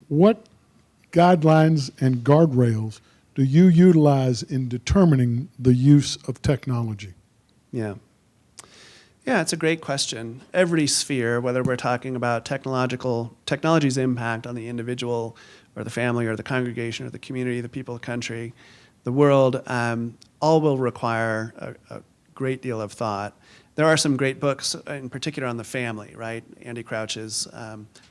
what guidelines and guardrails do you utilize in determining the use of technology? Yeah. Yeah, it's a great question. Every sphere, whether we're talking about technology's impact on the individual or the family or the congregation or the community, the people, the country, the world, all will require a great deal of thought. There are some great books, in particular on the family, right? Andy Crouch's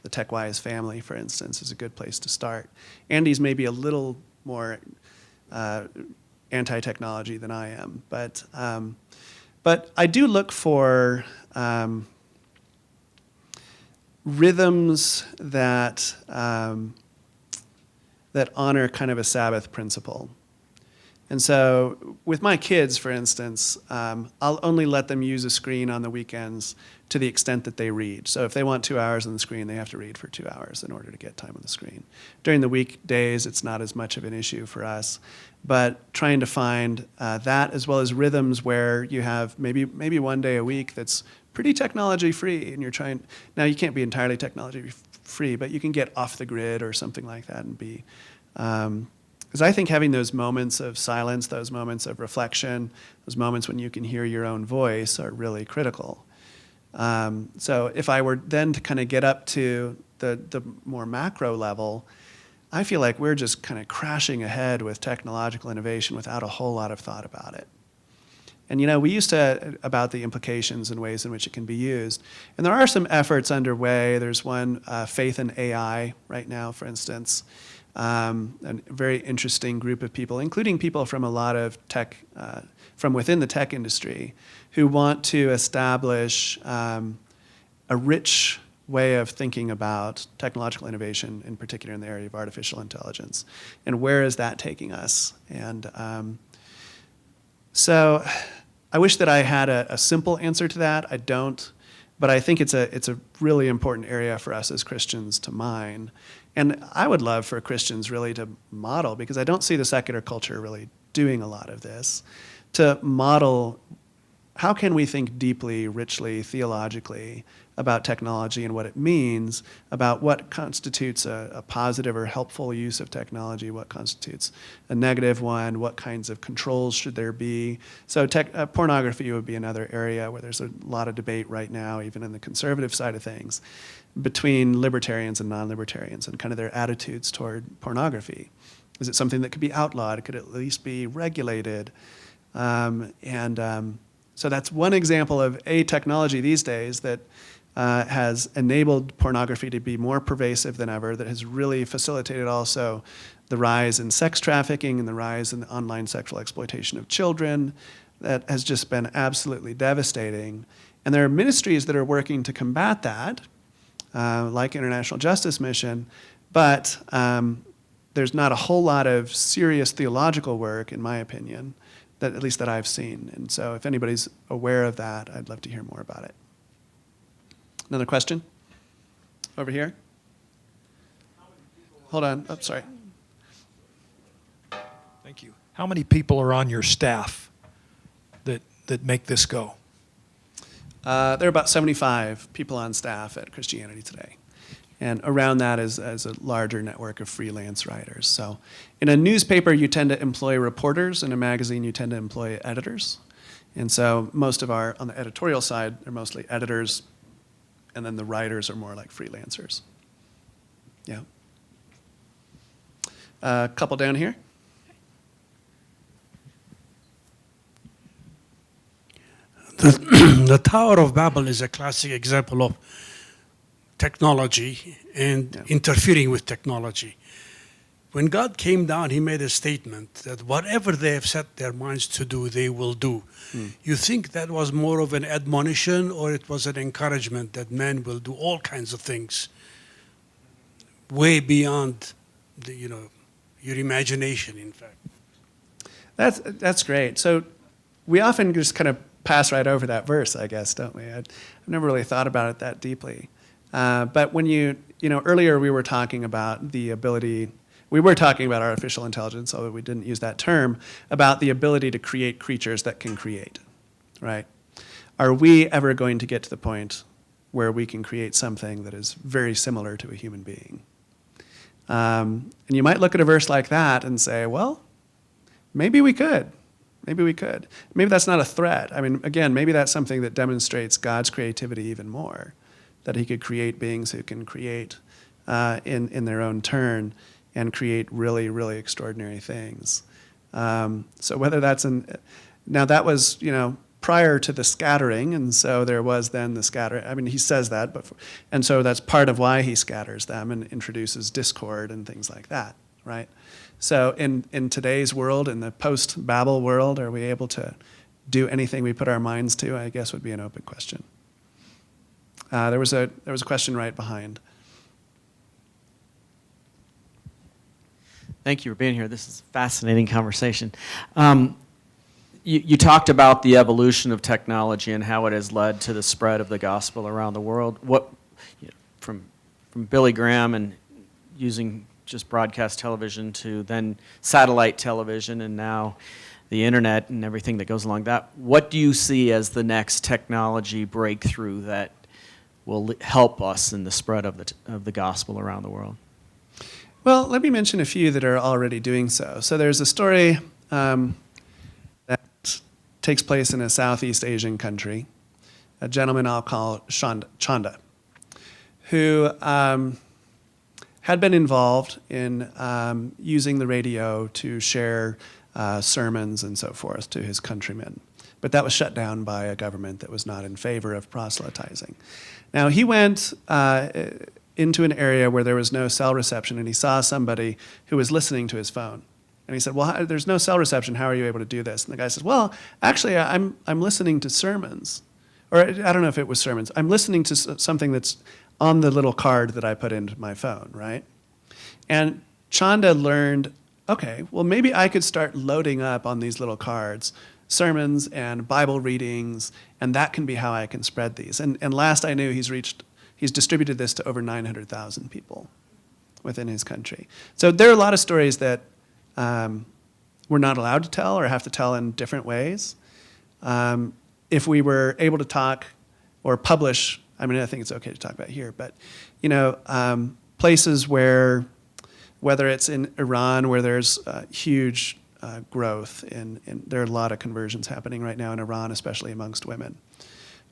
The Tech-Wise Family, for instance, is a good place to start. Andy's maybe a little more anti-technology than I am, but I do look for rhythms that that honor kind of a Sabbath principle. And so with my kids, for instance, I'll only let them use a screen on the weekends to the extent that they read. So if they want 2 hours on the screen, they have to read for 2 hours in order to get time on the screen. During the weekdays, it's not as much of an issue for us. But trying to find that, as well as rhythms where you have maybe one day a week that's pretty technology free, and you're trying, now you can't be entirely technology free, but you can get off the grid or something like that and be, because I think having those moments of silence, those moments of reflection, those moments when you can hear your own voice are really critical. So if I were then to kind of get up to the more macro level, I feel like we're just kind of crashing ahead with technological innovation without a whole lot of thought about it. And you know, we used to about the implications and ways in which it can be used. And there are some efforts underway. There's one, Faith in AI right now, for instance. A very interesting group of people, including people from a lot of tech, from within the tech industry, who want to establish a rich way of thinking about technological innovation, in particular in the area of artificial intelligence, and where is that taking us? And so I wish that I had a simple answer to that. I don't, but I think it's a really important area for us as Christians to mine. And I would love for Christians really to model, because I don't see the secular culture really doing a lot of this, to model how can we think deeply, richly, theologically about technology and what it means, about what constitutes a positive or helpful use of technology, what constitutes a negative one, what kinds of controls should there be. So pornography would be another area where there's a lot of debate right now, even in the conservative side of things, between libertarians and non-libertarians and kind of their attitudes toward pornography. Is it something that could be outlawed? It could at least be regulated. So that's one example of a technology these days that has enabled pornography to be more pervasive than ever, that has really facilitated also the rise in sex trafficking and the rise in the online sexual exploitation of children. That has just been absolutely devastating. And there are ministries that are working to combat that, like International Justice Mission, but there's not a whole lot of serious theological work, in my opinion, that at least that I've seen. And so if anybody's aware of that, I'd love to hear more about it. Another question? Over here? Hold on. Oh, sorry. Thank you. How many people are on your staff that make this go? There are about 75 people on staff at Christianity Today. And around that is a larger network of freelance writers. So in a newspaper, you tend to employ reporters. In a magazine, you tend to employ editors. And so most of our, on the editorial side, they're mostly editors, and then the writers are more like freelancers. Yeah. A couple down here. The Tower of Babel is a classic example of technology and interfering with technology. When God came down, he made a statement that whatever they have set their minds to do, they will do. You think that was more of an admonition, or it was an encouragement that men will do all kinds of things way beyond your imagination, in fact? That's great. So we often just kind of pass right over that verse, I guess, don't we? I've never really thought about it that deeply. But when earlier we were talking about the ability, we were talking about artificial intelligence, although we didn't use that term, about the ability to create creatures that can create, right? Are we ever going to get to the point where we can create something that is very similar to a human being? And you might look at a verse like that and say, well, maybe we could. Maybe we could. Maybe that's not a threat. I mean, again, maybe that's something that demonstrates God's creativity even more, that he could create beings who can create in their own turn and create really, really extraordinary things. So whether that's now that was, prior to the scattering, and so there was then the scattering. I mean, he says that, and so that's part of why he scatters them and introduces discord and things like that, right? So in today's world, in the post-Babel world, are we able to do anything we put our minds to? I guess would be an open question. There was a question right behind. Thank you for being here. This is a fascinating conversation. You talked about the evolution of technology and how it has led to the spread of the gospel around the world. From Billy Graham and using just broadcast television to then satellite television and now the internet and everything that goes along that. What do you see as the next technology breakthrough that will help us in the spread of the gospel around the world? Well, let me mention a few that are already doing so. So there's a story that takes place in a Southeast Asian country, a gentleman I'll call Chanda, who had been involved in using the radio to share sermons and so forth to his countrymen. But that was shut down by a government that was not in favor of proselytizing. Now, he went into an area where there was no cell reception, and he saw somebody who was listening to his phone. And he said, well, there's no cell reception. How are you able to do this? And the guy says, well, actually, I'm listening to sermons. Or I don't know if it was sermons. I'm listening to something that's on the little card that I put into my phone, right? And Chanda learned, okay, well, maybe I could start loading up on these little cards sermons and Bible readings, and that can be how I can spread these. And last I knew, he's distributed this to over 900,000 people within his country. So there are a lot of stories that we're not allowed to tell or have to tell in different ways. If we were able to talk or publish, I mean, I think it's okay to talk about here, but, places where, whether it's in Iran, where there's huge growth, and there are a lot of conversions happening right now in Iran, especially amongst women,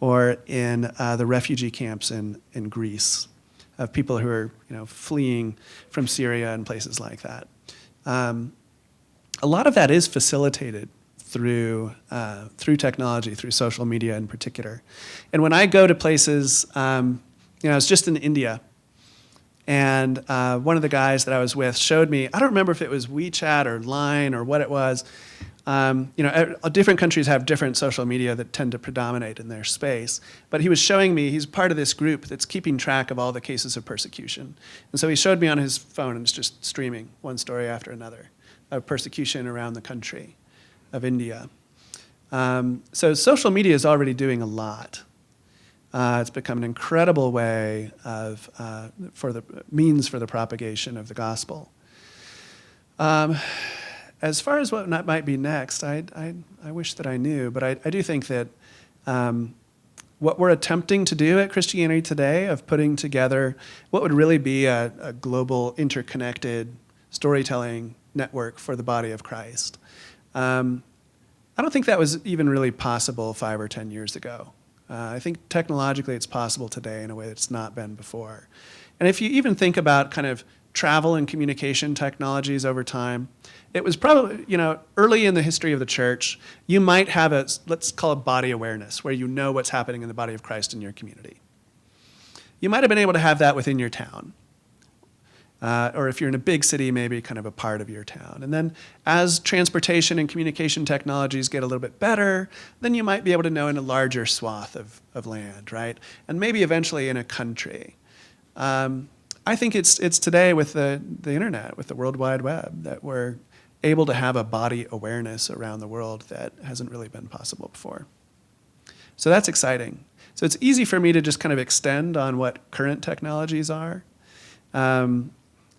or in the refugee camps in Greece of people who are fleeing from Syria and places like that. A lot of that is facilitated through technology, through social media in particular. And when I go to places, I was just in India, and one of the guys that I was with showed me, I don't remember if it was WeChat or Line or what it was. Different countries have different social media that tend to predominate in their space. But he was showing me, he's part of this group that's keeping track of all the cases of persecution. And so he showed me on his phone, and it's just streaming one story after another of persecution around the country of India. So social media is already doing a lot. It's become an incredible way for the propagation of the gospel. As far as what might be next, I wish that I knew, but I do think that what we're attempting to do at Christianity Today of putting together what would really be a global interconnected storytelling network for the body of Christ. I don't think that was even really possible 5 or 10 years ago. I think technologically it's possible today in a way that's not been before. And if you even think about kind of travel and communication technologies over time, it was probably, early in the history of the church, you might have let's call it body awareness, where you know what's happening in the body of Christ in your community. You might have been able to have that within your town. Or if you're in a big city, maybe kind of a part of your town. And then as transportation and communication technologies get a little bit better, then you might be able to know in a larger swath of land, right? And maybe eventually in a country. I think it's today with the internet, with the World Wide Web, that we're able to have a body awareness around the world that hasn't really been possible before. So that's exciting. So it's easy for me to just kind of extend on what current technologies are.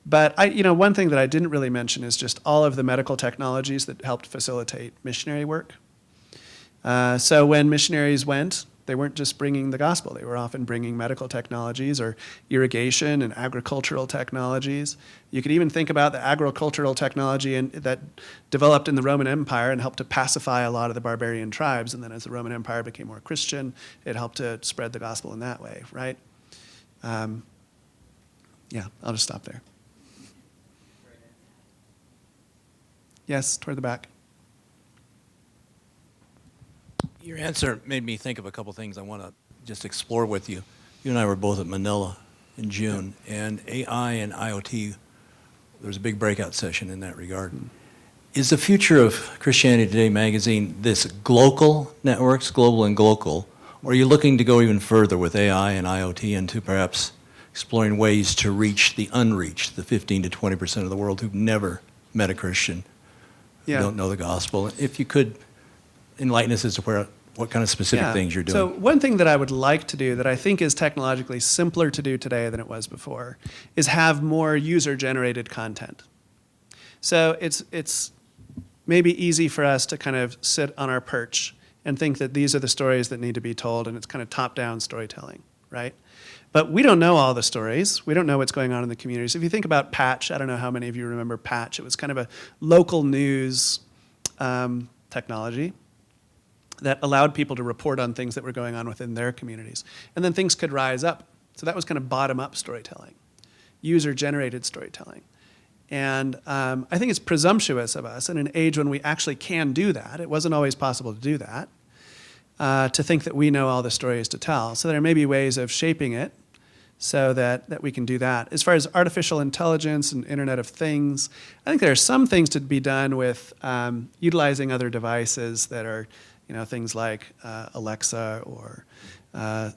But one thing that I didn't really mention is just all of the medical technologies that helped facilitate missionary work. So when missionaries went They weren't just bringing the gospel. They were often bringing medical technologies or irrigation and agricultural technologies. You could even think about the agricultural technology that developed in the Roman Empire and helped to pacify a lot of the barbarian tribes. And then as the Roman Empire became more Christian, it helped to spread the gospel in that way, right? Yeah, I'll just stop there. Yes, toward the back. Your answer made me think of a couple things I want to just explore with you. You and I were both at Manila in June, and AI and IoT, there was a big breakout session in that regard. Is the future of Christianity Today magazine this global networks, global and glocal, or are you looking to go even further with AI and IoT into perhaps exploring ways to reach the unreached, the 15 to 20% of the world who've never met a Christian, who don't know the gospel? If you could enlighten us as to what kind of specific things you're doing. So one thing that I would like to do that I think is technologically simpler to do today than it was before is have more user-generated content. So it's maybe easy for us to kind of sit on our perch and think that these are the stories that need to be told, and it's kind of top-down storytelling, right? But we don't know all the stories. We don't know what's going on in the communities. If you think about Patch, I don't know how many of you remember Patch. It was kind of a local news technology that allowed people to report on things that were going on within their communities. And then things could rise up. So that was kind of bottom-up storytelling, user-generated storytelling. And I think it's presumptuous of us in an age when we actually can do that. It wasn't always possible to do that, to think that we know all the stories to tell. So there may be ways of shaping it so that we can do that. As far as artificial intelligence and Internet of Things, I think there are some things to be done with utilizing other devices that are, things like Alexa or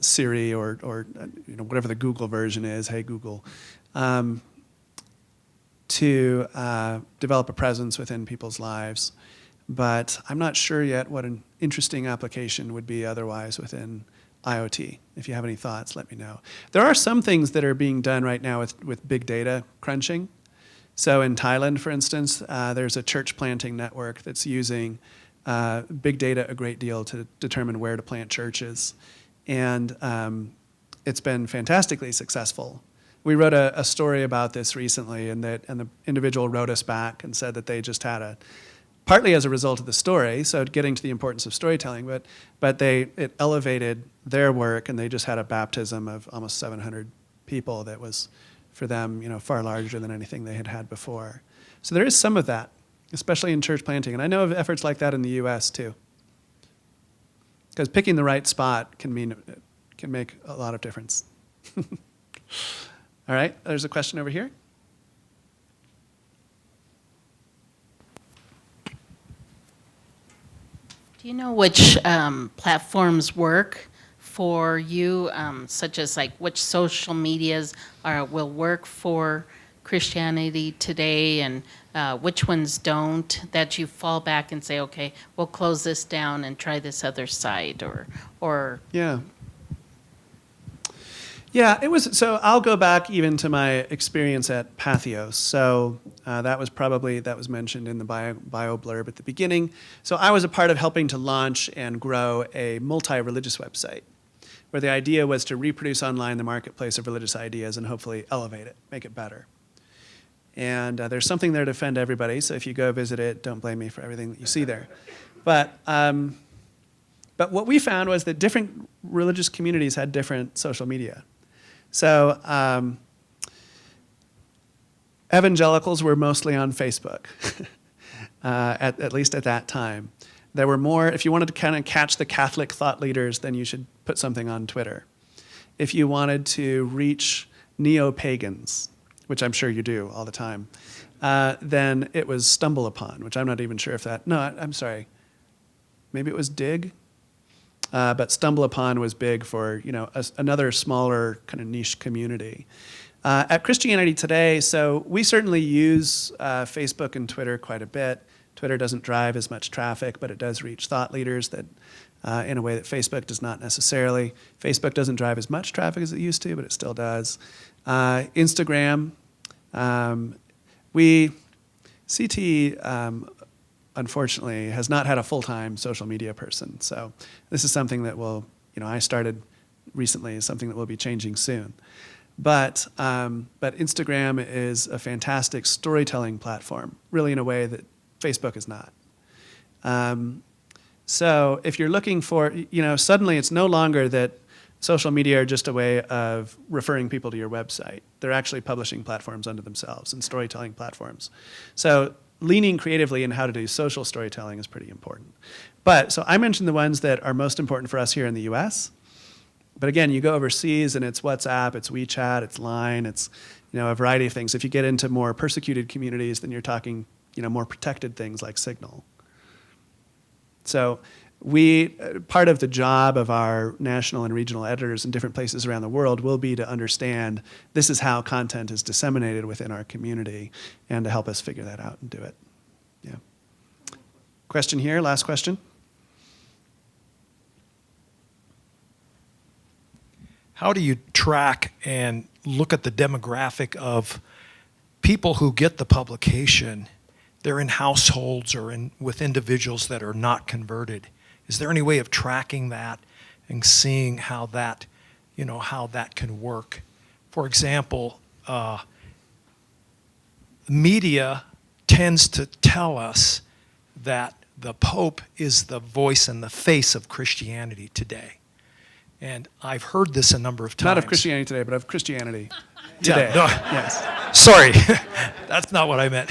Siri or whatever the Google version is, Hey Google, to develop a presence within people's lives. But I'm not sure yet what an interesting application would be otherwise within IoT. If you have any thoughts, let me know. There are some things that are being done right now with big data crunching. So in Thailand, for instance, there's a church planting network that's using big data a great deal to determine where to plant churches. And it's been fantastically successful. We wrote a story about this recently, and the individual wrote us back and said that they just had partly as a result of the story, so getting to the importance of storytelling, but it elevated their work, and they just had a baptism of almost 700 people that was, for them, far larger than anything they had before. So there is some of that, especially in church planting. And I know of efforts like that in the US too. Because picking the right spot can make a lot of difference. All right, there's a question over here. Do you know which platforms work for you, such as like which social medias will work for Christianity Today, and which ones don't, that you fall back and say, okay, we'll close this down and try this other site, or Yeah, it was. So I'll go back even to my experience at Patheos. So that was mentioned in the bio blurb at the beginning. So I was a part of helping to launch and grow a multi-religious website, where the idea was to reproduce online the marketplace of religious ideas and hopefully elevate it, make it better. And there's something there to offend everybody. So if you go visit it, don't blame me for everything that you see there. But what we found was that different religious communities had different social media. So evangelicals were mostly on Facebook, at least at that time. There were more, if you wanted to kind of catch the Catholic thought leaders, then you should put something on Twitter. If you wanted to reach neo-pagans, which I'm sure you do all the time, then it was Stumble Upon, which I'm not even sure if I'm sorry. Maybe it was Dig? But Stumble Upon was big for another smaller kind of niche community. At Christianity Today, so we certainly use Facebook and Twitter quite a bit. Twitter doesn't drive as much traffic, but it does reach thought leaders that in a way that Facebook does not necessarily. Facebook doesn't drive as much traffic as it used to, but it still does. Instagram, CT unfortunately has not had a full-time social media person. So this is something that will I started recently is something that will be changing soon. But Instagram is a fantastic storytelling platform, really in a way that Facebook is not. So if you're looking for, suddenly it's no longer that social media are just a way of referring people to your website. They're actually publishing platforms unto themselves and storytelling platforms. So leaning creatively in how to do social storytelling is pretty important. So I mentioned the ones that are most important for us here in the US. But again, you go overseas and it's WhatsApp, it's WeChat, it's Line, it's a variety of things. If you get into more persecuted communities, then you're talking more protected things like Signal. So part of the job of our national and regional editors in different places around the world will be to understand this is how content is disseminated within our community and to help us figure that out and do it. Yeah. Question here, last question. How do you track and look at the demographic of people who get the publication? They're in households or with individuals that are not converted. Is there any way of tracking that and seeing how that can work? For example, media tends to tell us that the Pope is the voice and the face of Christianity today. And I've heard this a number of times. Not of Christianity today, but of Christianity today. Yeah, no, yes. Sorry, that's not what I meant.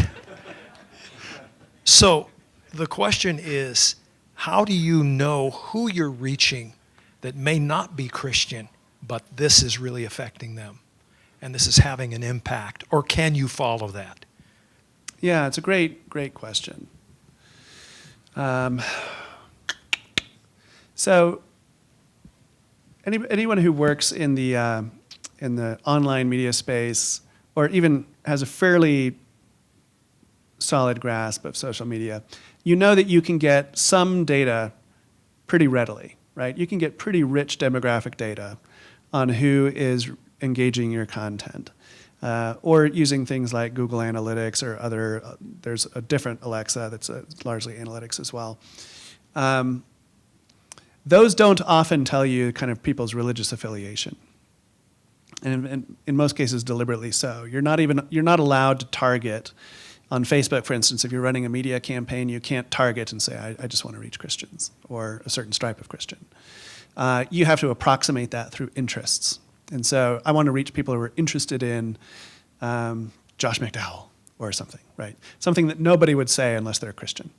So the question is, how do you know who you're reaching that may not be Christian, but this is really affecting them, and this is having an impact? Or can you follow that? Yeah, it's a great question. So anyone who works in the online media space, or even has a fairly solid grasp of social media, that you can get some data pretty readily, right? You can get pretty rich demographic data on who is engaging your content. Or using things like Google Analytics or there's a different Alexa that's largely analytics as well. Those don't often tell you kind of people's religious affiliation. And in most cases, deliberately so. You're not allowed to target on Facebook, for instance. If you're running a media campaign, you can't target and say, I just want to reach Christians or a certain stripe of Christian. You have to approximate that through interests. And so I want to reach people who are interested in Josh McDowell or something, right? Something that nobody would say unless they're a Christian.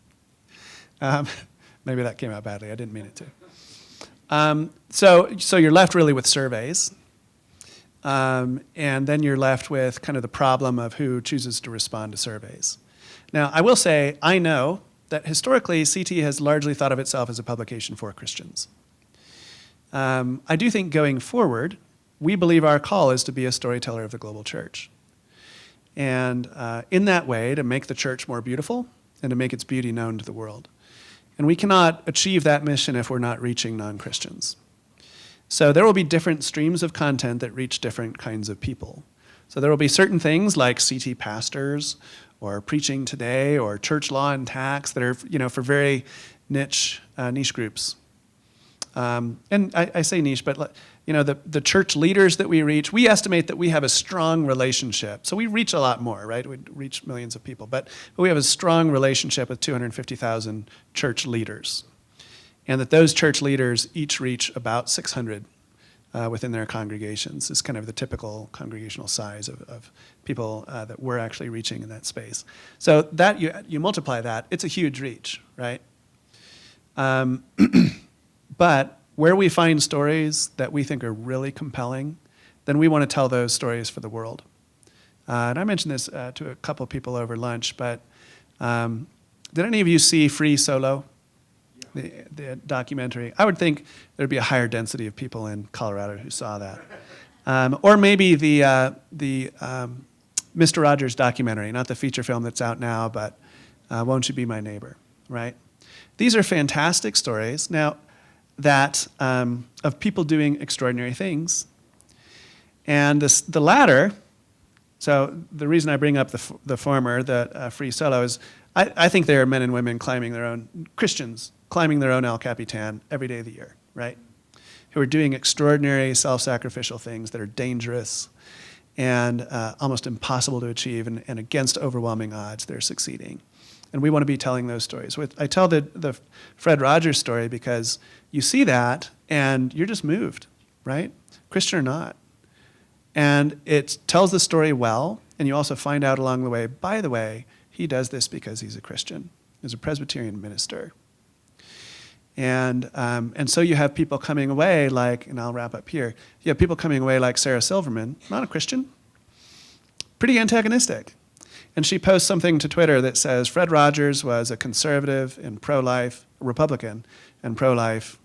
Maybe that came out badly. I didn't mean it to. So you're left really with surveys. And then you're left with kind of the problem of who chooses to respond to surveys. Now, I will say, I know that historically CT has largely thought of itself as a publication for Christians. I do think going forward, we believe our call is to be a storyteller of the global church. And in that way, to make the church more beautiful and to make its beauty known to the world. And we cannot achieve that mission if we're not reaching non-Christians. So there will be different streams of content that reach different kinds of people. So there will be certain things like CT pastors or preaching today or church law and tax that are for very niche groups. And I say niche, but the church leaders that we reach, we estimate that we have a strong relationship. So we reach a lot more, right? We reach millions of people, but we have a strong relationship with 250,000 church leaders. And that those church leaders each reach about 600 within their congregations is kind of the typical congregational size of people that we're actually reaching in that space. So that you multiply that, it's a huge reach, right? But where we find stories that we think are really compelling, then we want to tell those stories for the world. And I mentioned this to a couple of people over lunch, but did any of you see Free Solo, the documentary? I would think there'd be a higher density of people in Colorado who saw that. Or maybe the Mr. Rogers documentary, not the feature film that's out now, but Won't You Be My Neighbor, right? These are fantastic stories. Now, that of people doing extraordinary things. And the latter, so the reason I bring up the former, the Free Solo, is I think there are men and women climbing their own, Christians, climbing their own El Capitan every day of the year, right? who are doing extraordinary self-sacrificial things that are dangerous and almost impossible to achieve, and against overwhelming odds, they're succeeding. And we want to be telling those stories. I tell the Fred Rogers story because you see that and you're just moved, right? Christian or not. And it tells the story well, and you also find out along the way, by the way, he does this because he's a Christian. He's a Presbyterian minister. And so you have people coming away like, and I'll wrap up here, you have people coming away like Sarah Silverman, not a Christian, pretty antagonistic. And she posts something to Twitter that says, Fred Rogers was a conservative and pro-life, Republican and pro-life,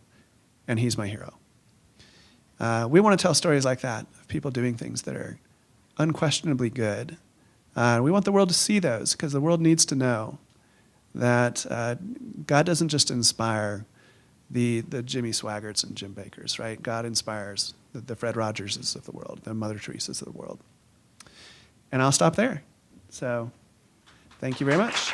and he's my hero. We want to tell stories like that, of people doing things that are unquestionably good. We want the world to see those, because the world needs to know that God doesn't just inspire the Jimmy Swaggarts and Jim Bakkers, right? God inspires the Fred Rogerses of the world, the Mother Teresas of the world. And I'll stop there. So thank you very much.